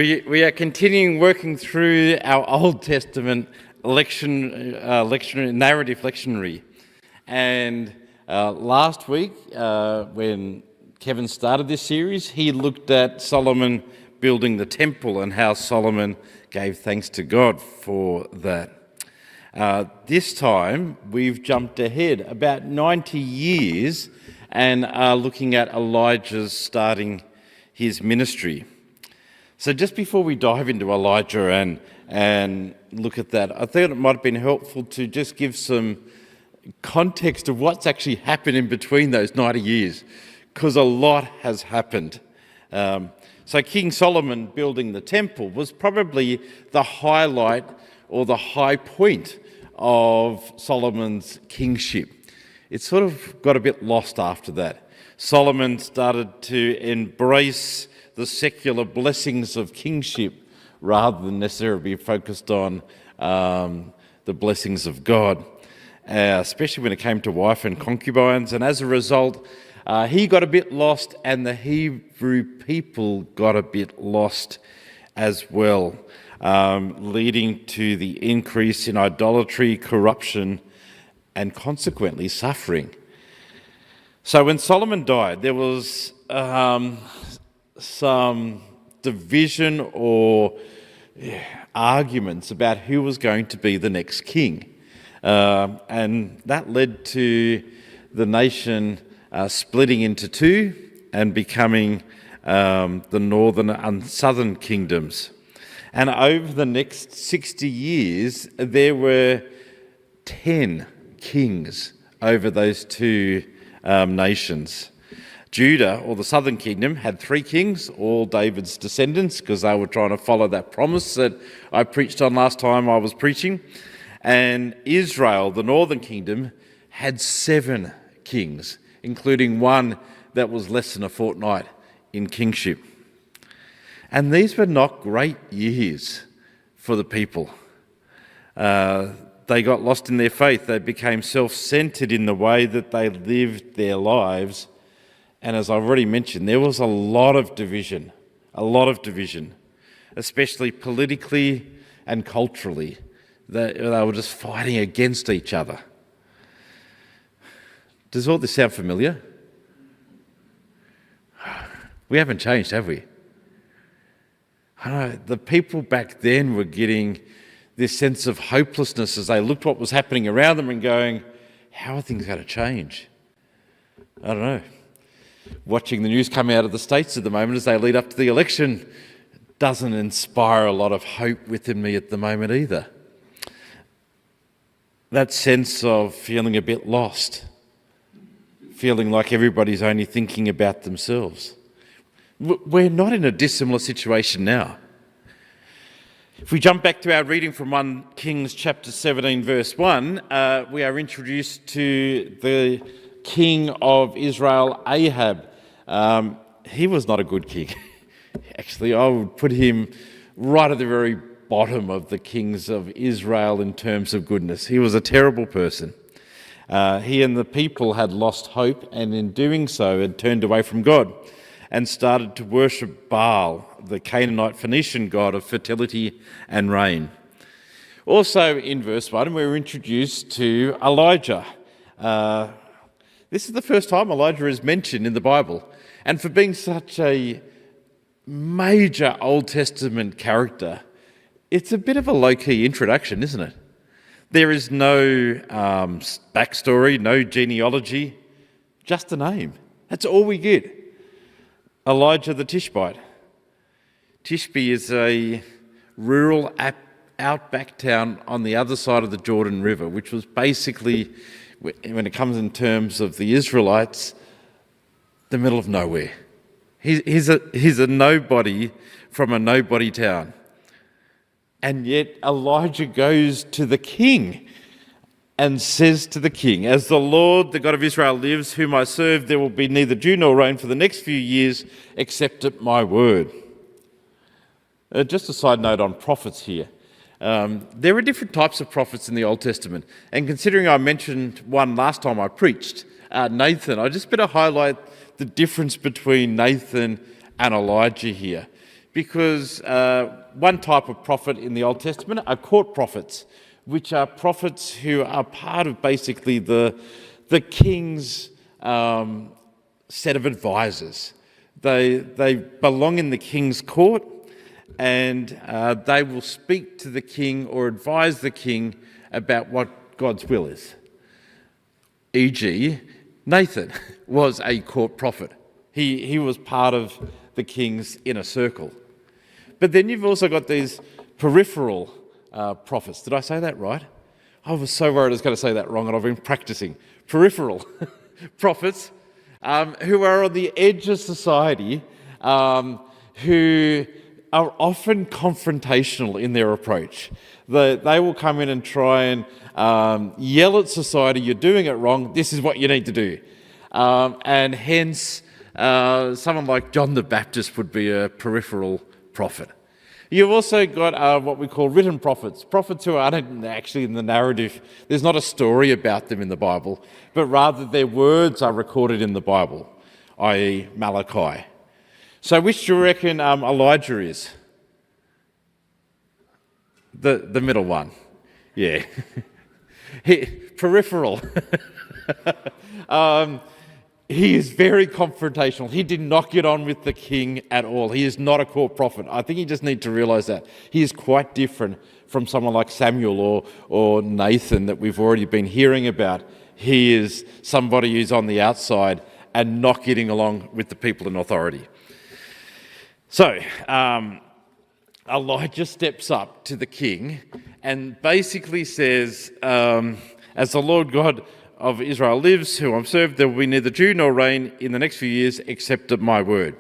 We are continuing working through our Old Testament narrative lectionary. And last week, when Kevin started this series, he looked at Solomon building the temple and how Solomon gave thanks to God for that. This time, we've jumped ahead about 90 years and are looking at Elijah's starting his ministry. So just before we dive into Elijah and look at that, I thought it might have been helpful to just give some context of what's actually happened in between those 90 years, because a lot has happened. So King Solomon building the temple was probably the highlight or the high point of Solomon's kingship. It sort of got a bit lost after that. Solomon started to embrace the secular blessings of kingship rather than necessarily be focused on the blessings of God, especially when it came to wife and concubines. And as a result, he got a bit lost, and the Hebrew people got a bit lost as well, leading to the increase in idolatry, corruption, and consequently suffering. So when Solomon died, there was some division or arguments about who was going to be the next king. And that led to the nation splitting into two and becoming the northern and southern kingdoms. And over the next 60 years, there were 10 kings over those two nations. Judah, or the southern kingdom, had 3 kings, all David's descendants, because they were trying to follow that promise that I preached on last time I was preaching. And Israel, the northern kingdom, had 7 kings, including one that was less than a fortnight in kingship. And these were not great years for the people. They got lost in their faith. They became self-centered in the way that they lived their lives. And as I've already mentioned, there was a lot of division, especially politically and culturally. They were just fighting against each other. Does all this sound familiar? We haven't changed, have we? I know the people back then were getting this sense of hopelessness as they looked what was happening around them and going, how are things going to change? I don't know. Watching the news come out of the States at the moment as they lead up to the election doesn't inspire a lot of hope within me at the moment either. That sense of feeling a bit lost, feeling like everybody's only thinking about themselves. We're not in a dissimilar situation now. If we jump back to our reading from 1 Kings chapter 17 verse 1, we are introduced to the king of Israel, Ahab. He was not a good king. Actually, I would put him right at the very bottom of the kings of Israel in terms of goodness. He was a terrible person. He and the people had lost hope, and in doing so had turned away from God and started to worship Baal, the Canaanite Phoenician god of fertility and rain. Also in verse 1, we were introduced to Elijah. This is the first time Elijah is mentioned in the Bible. And for being such a major Old Testament character, it's a bit of a low-key introduction, isn't it? There is no backstory, no genealogy, just a name. That's all we get. Elijah the Tishbite. Tishbe is a rural outback town on the other side of the Jordan River, which was basically, when it comes in terms of the Israelites, the middle of nowhere. He's a nobody from a nobody town. And yet Elijah goes to the king and says to the king, "As the Lord, the God of Israel lives, whom I serve, there will be neither dew nor rain for the next few years except at my word." Just a side note on prophets here. There are different types of prophets in the Old Testament. And considering I mentioned one last time I preached, Nathan, I just better highlight the difference between Nathan and Elijah here. because one type of prophet in the Old Testament are court prophets, which are prophets who are part of basically the king's set of advisors. They belong in the king's court, and they will speak to the king or advise the king about what God's will is. E.g., Nathan was a court prophet. He was part of the king's inner circle. But then you've also got these peripheral prophets. Did I say that right? I was so worried I was going to say that wrong, and I've been practicing. Peripheral prophets who are on the edge of society, who are often confrontational in their approach. They will come in and try and yell at society, you're doing it wrong, this is what you need to do. And hence, someone like John the Baptist would be a peripheral prophet. You've also got what we call written prophets, prophets who aren't actually in the narrative. There's not a story about them in the Bible, but rather their words are recorded in the Bible, i.e. Malachi. So which do you reckon Elijah is? The middle one. Yeah. Peripheral. He is very confrontational. He did not get on with the king at all. He is not a court prophet. I think you just need to realise that. He is quite different from someone like Samuel or Nathan that we've already been hearing about. He is somebody who's on the outside and not getting along with the people in authority. So, Elijah steps up to the king and basically says, as the Lord God of Israel lives, who I'm served, there will be neither dew nor rain in the next few years except at my word.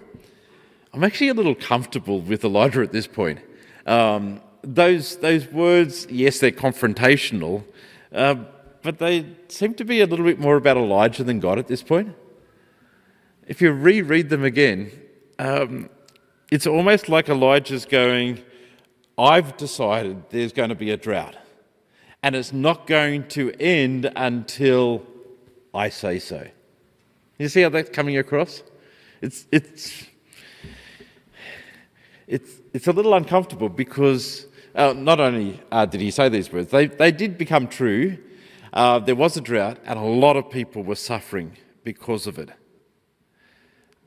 I'm actually a little comfortable with Elijah at this point. Those words, yes, they're confrontational, but they seem to be a little bit more about Elijah than God at this point. If you reread them again, it's almost like Elijah's going, I've decided there's going to be a drought. And it's not going to end until I say so. You see how that's coming across? It's a little uncomfortable because not only did he say these words, they did become true. There was a drought and a lot of people were suffering because of it.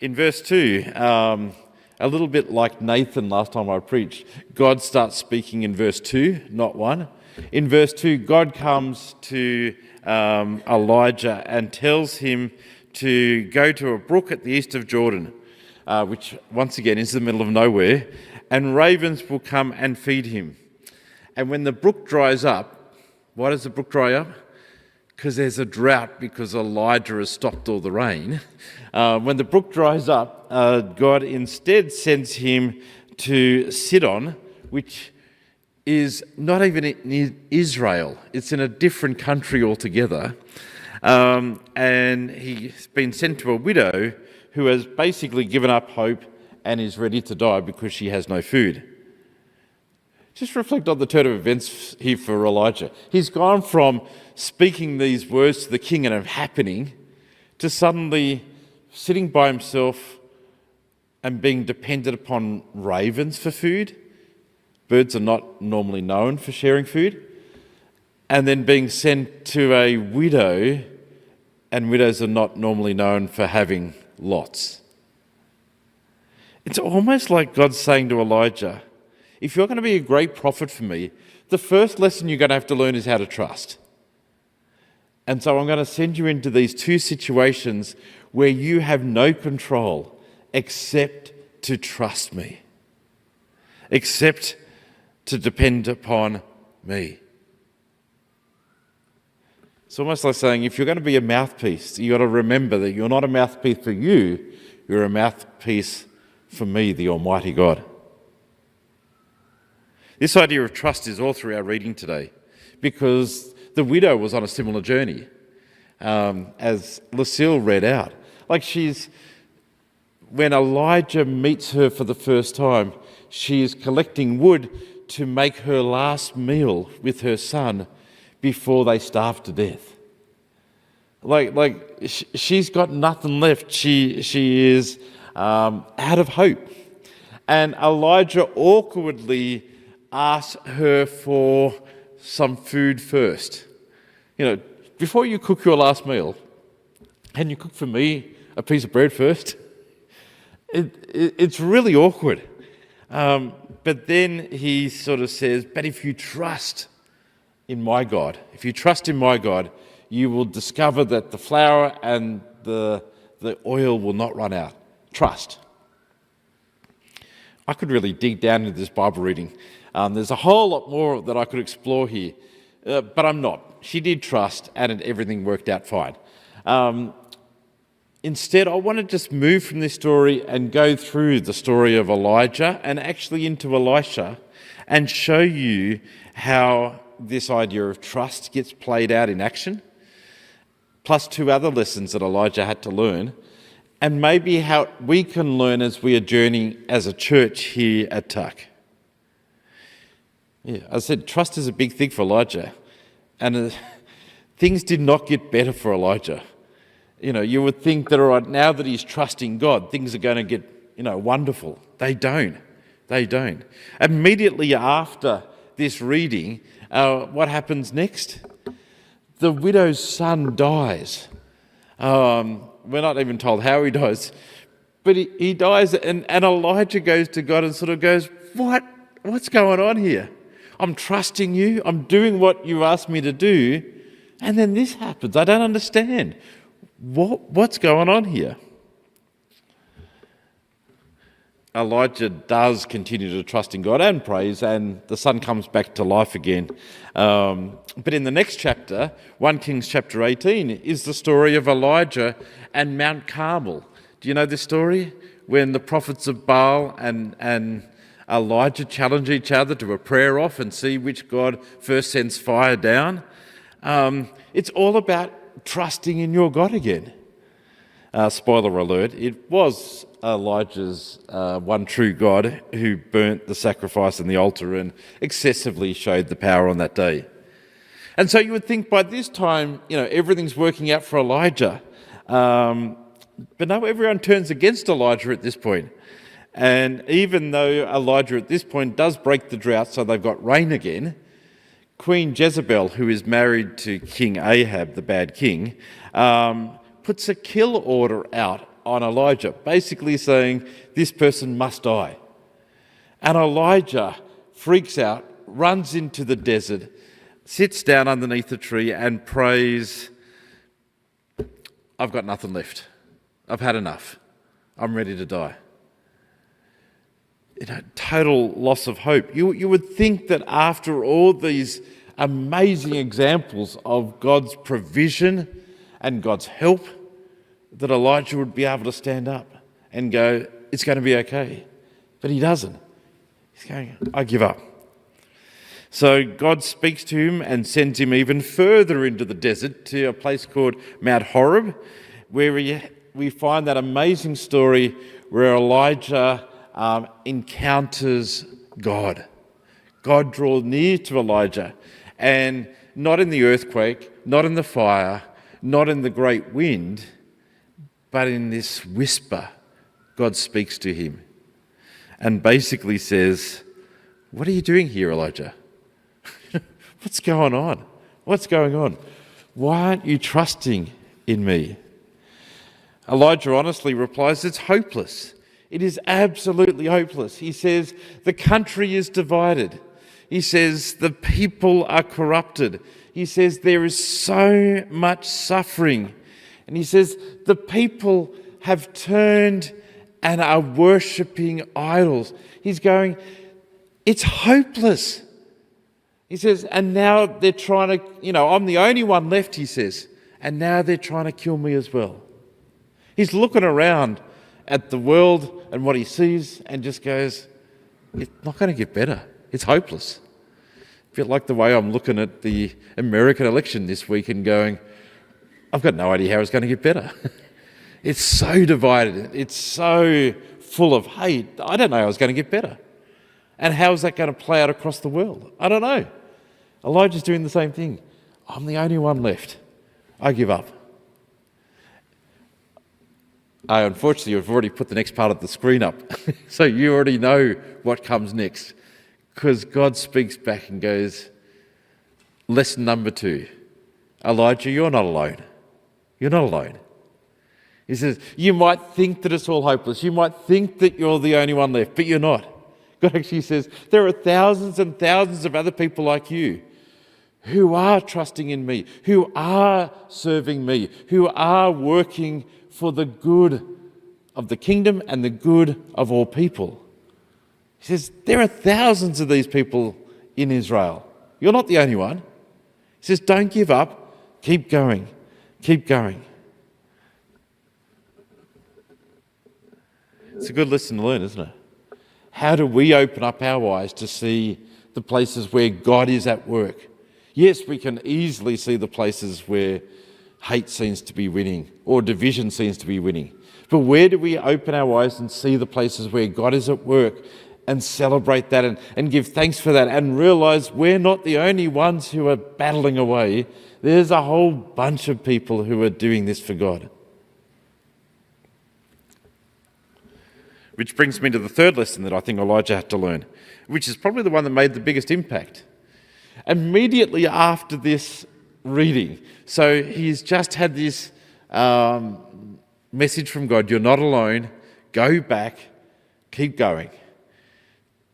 In verse 2, a little bit like Nathan last time I preached, God starts speaking in verse 2, not 1. In verse 2, God comes to Elijah and tells him to go to a brook at the east of Jordan, which once again is the middle of nowhere, and ravens will come and feed him. And when the brook dries up, why does the brook dry up? Because there's a drought because Elijah has stopped all the rain. When the brook dries up, God instead sends him to Sidon, which is not even in Israel. It's in a different country altogether. And he's been sent to a widow who has basically given up hope and is ready to die because she has no food. Just reflect on the turn of events here for Elijah. He's gone from speaking these words to the king and it happening to suddenly sitting by himself and being dependent upon ravens for food. Birds are not normally known for sharing food. And then being sent to a widow, and widows are not normally known for having lots. It's almost like God's saying to Elijah, if you're going to be a great prophet for me, the first lesson you're going to have to learn is how to trust. And so I'm going to send you into these two situations where you have no control except to trust me, except to depend upon me. It's almost like saying, if you're going to be a mouthpiece, you've got to remember that you're not a mouthpiece for you, you're a mouthpiece for me, the Almighty God. This idea of trust is all through our reading today, because the widow was on a similar journey, as Lucille read out. When Elijah meets her for the first time, she is collecting wood to make her last meal with her son before they starve to death. She's got nothing left. She is out of hope. And Elijah awkwardly asks her for some food first. Before you cook your last meal, can you cook for me a piece of bread first? It's really awkward. But then he sort of says, but if you trust in my God, you will discover that the flour and the oil will not run out. Trust. I could really dig down into this Bible reading. There's a whole lot more that I could explore here, but I'm not. She did trust, and everything worked out fine. Instead, I want to just move from this story and go through the story of Elijah and actually into Elisha and show you how this idea of trust gets played out in action, plus 2 other lessons that Elijah had to learn, and maybe how we can learn as we are journeying as a church here at Tuck. I said trust is a big thing for Elijah, and things did not get better for Elijah. You would think that, all right, now that he's trusting God, things are going to get, wonderful. They don't. Immediately after this reading, what happens next? The widow's son dies. We're not even told how he dies, but he dies, and Elijah goes to God and sort of goes, what's going on here? I'm trusting you. I'm doing what you asked me to do, and then this happens. I don't understand. What's going on here? Elijah does continue to trust in God and prays, and the son comes back to life again. But in the next chapter, 1 Kings chapter 18, is the story of Elijah and Mount Carmel. Do you know this story? When the prophets of Baal and Elijah challenge each other to a prayer off and see which god first sends fire down. It's all about trusting in your God again. Spoiler alert, it was Elijah's one true God who burnt the sacrifice in the altar and excessively showed the power on that day. And so you would think by this time, everything's working out for Elijah. But no, everyone turns against Elijah at this point. And even though Elijah at this point does break the drought so they've got rain again, Queen Jezebel, who is married to King Ahab, the bad king, puts a kill order out on Elijah, basically saying this person must die. And Elijah freaks out, runs into the desert, sits down underneath a tree and prays, I've got nothing left. I've had enough. I'm ready to die. Total loss of hope. You would think that after all these amazing examples of God's provision and God's help, that Elijah would be able to stand up and go, it's going to be okay. But he doesn't. He's going, I give up. So God speaks to him and sends him even further into the desert to a place called Mount Horeb, where we find that amazing story where Elijah encounters God. God draws near to Elijah, and not in the earthquake, not in the fire, not in the great wind, but in this whisper, God speaks to him and basically says, what are you doing here, Elijah? What's going on? What's going on? Why aren't you trusting in me? Elijah honestly replies, it's hopeless. It is absolutely hopeless. He says, the country is divided. He says, the people are corrupted. He says, there is so much suffering. And he says, the people have turned and are worshipping idols. He's going, it's hopeless. He says, and now they're trying to, I'm the only one left, he says, and now they're trying to kill me as well. He's looking around at the world and what he sees and just goes, it's not going to get better. It's hopeless. A bit like the way I'm looking at the American election this week and going, I've got no idea how it's going to get better. It's so divided. It's so full of hate. I don't know how it's going to get better. And how is that going to play out across the world? I don't know. Elijah's doing the same thing. I'm the only one left. I give up. Unfortunately, I've already put the next part of the screen up, so you already know what comes next. Because God speaks back and goes, lesson number 2, Elijah, you're not alone. You're not alone. He says, you might think that it's all hopeless. You might think that you're the only one left, but you're not. God actually says, there are thousands and thousands of other people like you who are trusting in me, who are serving me, who are working for the good of the kingdom and the good of all people. He says, there are thousands of these people in Israel. You're not the only one. He says, don't give up. Keep going. Keep going. It's a good lesson to learn, isn't it? How do we open up our eyes to see the places where God is at work? Yes, we can easily see the places where hate seems to be winning or division seems to be winning. But where do we open our eyes and see the places where God is at work and celebrate that and give thanks for that and realise we're not the only ones who are battling away. There's a whole bunch of people who are doing this for God. Which brings me to the third lesson that I think Elijah had to learn, which is probably the one that made the biggest impact. Immediately after this reading, so he's just had this message from God, you're not alone, go back, keep going.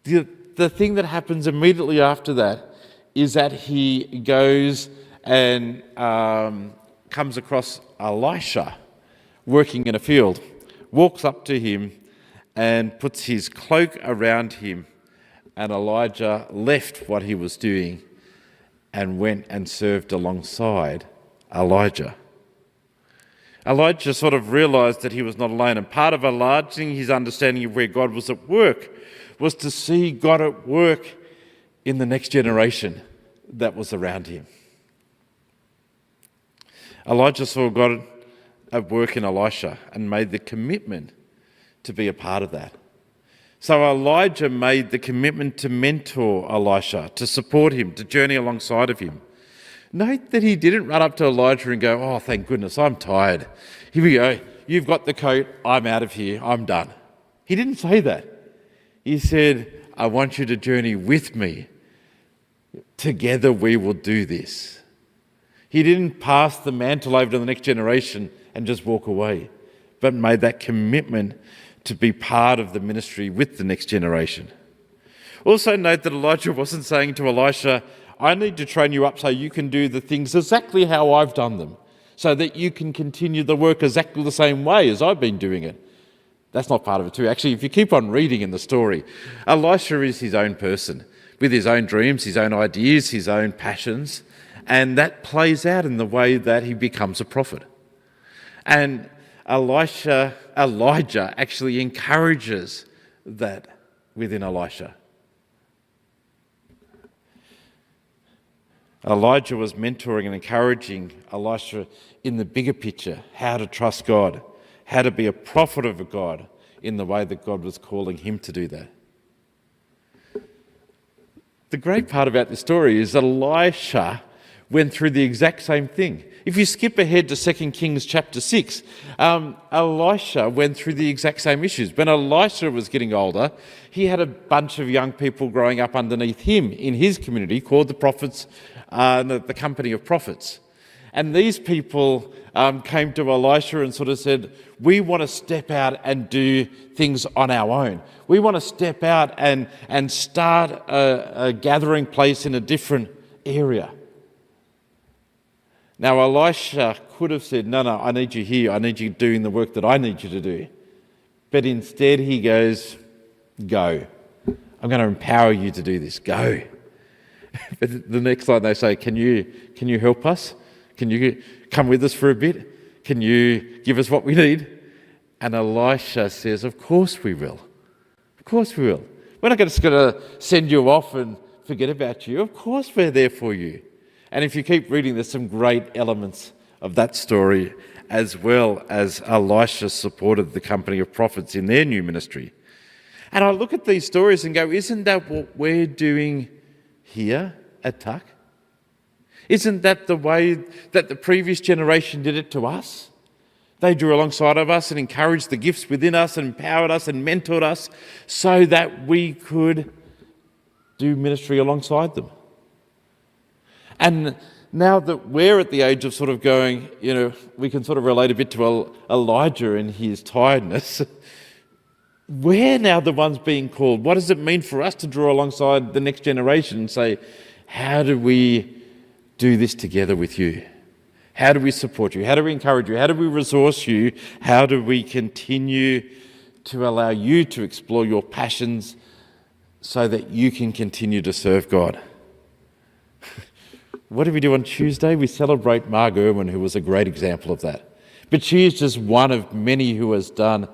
The thing that happens immediately after that is that he goes and comes across Elisha working in a field, walks up to him and puts his cloak around him, and Elijah left what he was doing and went and served alongside Elijah. Elijah sort of realised that he was not alone, and part of enlarging his understanding of where God was at work was to see God at work in the next generation that was around him. Elijah saw God at work in Elisha and made the commitment to be a part of that. So Elijah made the commitment to mentor Elisha, to support him, to journey alongside of him. Note that he didn't run up to Elijah and go, oh, thank goodness, I'm tired. Here we go. You've got the coat. I'm out of here. I'm done. He didn't say that. He said, I want you to journey with me. Together we will do this. He didn't pass the mantle over to the next generation and just walk away, but made that commitment to be part of the ministry with the next generation. Also note that Elijah wasn't saying to Elisha, I need to train you up so you can do the things exactly how I've done them, so that you can continue the work exactly the same way as I've been doing it. That's not part of it too. Actually, if you keep on reading in the story, Elisha is his own person, with his own dreams, his own ideas, his own passions, and that plays out in the way that he becomes a prophet. And Elijah actually encourages that within Elisha. Elijah was mentoring and encouraging Elisha in the bigger picture, how to trust God, how to be a prophet of God in the way that God was calling him to do that. The great part about this story is that Elisha went through the exact same thing. If you skip ahead to 2 Kings chapter 6, Elisha went through the exact same issues. When Elisha was getting older, he had a bunch of young people growing up underneath him in his community called the prophets, the company of prophets. And these people came to Elisha and sort of said, we want to step out and do things on our own. We want to step out and start a gathering place in a different area. Now, Elisha could have said, no, I need you here. I need you doing the work that I need you to do. But instead he goes, go. I'm going to empower you to do this. Go. But the next line they say, can you help us? Can you come with us for a bit? Can you give us what we need? And Elisha says, of course we will. Of course we will. We're not just going to send you off and forget about you. Of course we're there for you. And if you keep reading, there's some great elements of that story, as well as Elisha supported the company of prophets in their new ministry. And I look at these stories and go, isn't that what we're doing here at Tuck? Isn't that the way that the previous generation did it to us? They drew alongside of us and encouraged the gifts within us and empowered us and mentored us so that we could do ministry alongside them. And now that we're at the age of sort of going, we can sort of relate a bit to Elijah and his tiredness. We're now the ones being called. What does it mean for us to draw alongside the next generation and say, how do we do this together with you? How do we support you? How do we encourage you? How do we resource you? How do we continue to allow you to explore your passions so that you can continue to serve God? What do we do on Tuesday? We celebrate Marg Irwin, who was a great example of that. But she is just one of many who has done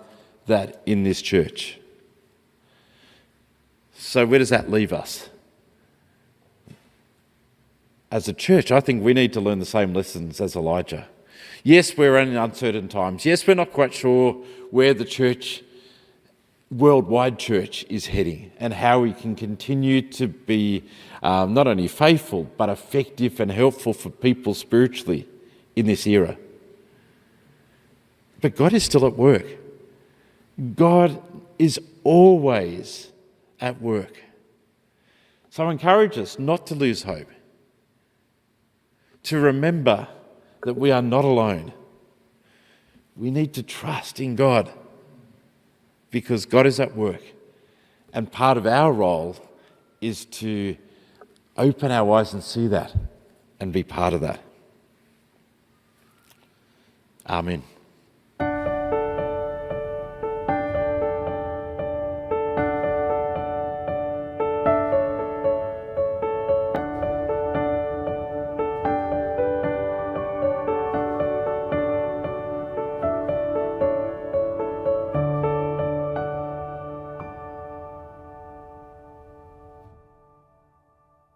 that in this church. So where does that leave us? As a church, I think we need to learn the same lessons as Elijah. Yes, we're in uncertain times. Yes, we're not quite sure where the church, worldwide church, is heading and how we can continue to be not only faithful, but effective and helpful for people spiritually in this era. But God is still at work. God is always at work. So I encourage us not to lose hope, to remember that we are not alone. We need to trust in God because God is at work. And part of our role is to open our eyes and see that and be part of that. Amen.